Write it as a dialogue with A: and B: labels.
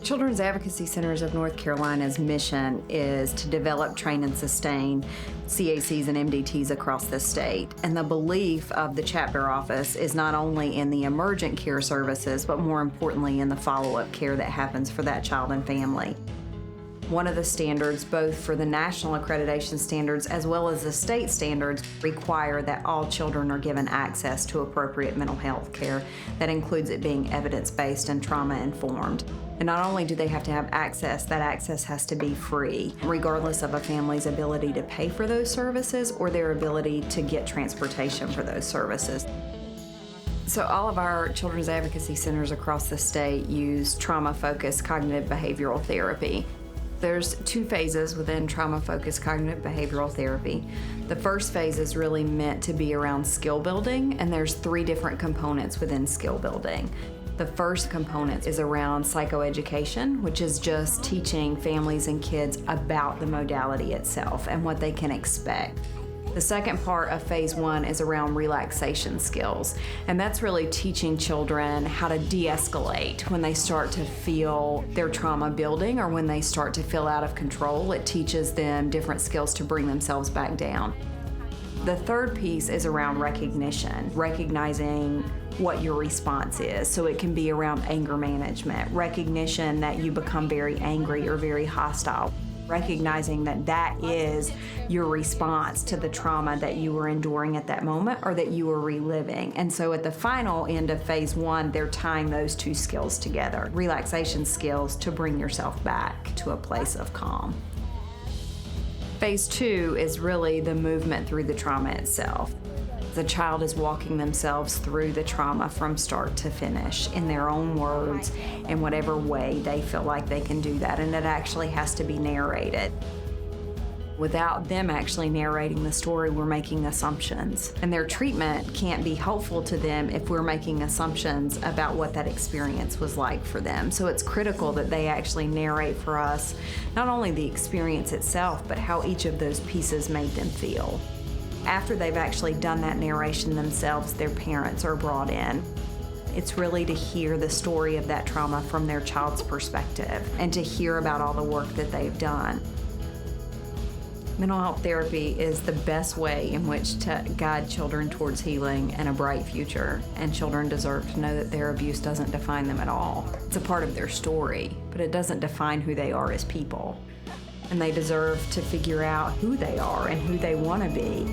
A: Children's Advocacy Centers of North Carolina's mission is to develop, train, and sustain CACs and MDTs across the state. And the belief of the chapter office is not only in the emergent care services, but more importantly in the follow-up care that happens for that child and family. One of the standards, both for the national accreditation standards as well as the state standards, require that all children are given access to appropriate mental health care. That includes it being evidence-based and trauma-informed. And not only do they have to have access, that access has to be free, regardless of a family's ability to pay for those services or their ability to get transportation for those services. So all of our children's advocacy centers across the state use trauma-focused cognitive behavioral therapy. There's two phases within trauma-focused cognitive behavioral therapy. The first phase is really meant to be around skill building, and there's 3 different components within skill building. The first component is around psychoeducation, which is just teaching families and kids about the modality itself and what they can expect. The second part of phase 1 is around relaxation skills, and that's really teaching children how to de-escalate when they start to feel their trauma building or when they start to feel out of control. It teaches them different skills to bring themselves back down. The third piece is around recognition, recognizing what your response is. So it can be around anger management, recognition that you become very angry or very hostile, recognizing that that is your response to the trauma that you were enduring at that moment or that you were reliving. And so at the final end of phase 1, they're tying those 2 skills together, relaxation skills to bring yourself back to a place of calm. Phase 2 is really the movement through the trauma itself. The child is walking themselves through the trauma from start to finish in their own words, in whatever way they feel like they can do that, and it actually has to be narrated. Without them actually narrating the story, we're making assumptions, and their treatment can't be helpful to them if we're making assumptions about what that experience was like for them. So it's critical that they actually narrate for us not only the experience itself, but how each of those pieces made them feel. After they've actually done that narration themselves, their parents are brought in. It's really to hear the story of that trauma from their child's perspective and to hear about all the work that they've done. Mental health therapy is the best way in which to guide children towards healing and a bright future, and children deserve to know that their abuse doesn't define them at all. It's a part of their story, but it doesn't define who they are as people. And they deserve to figure out who they are and who they want to be.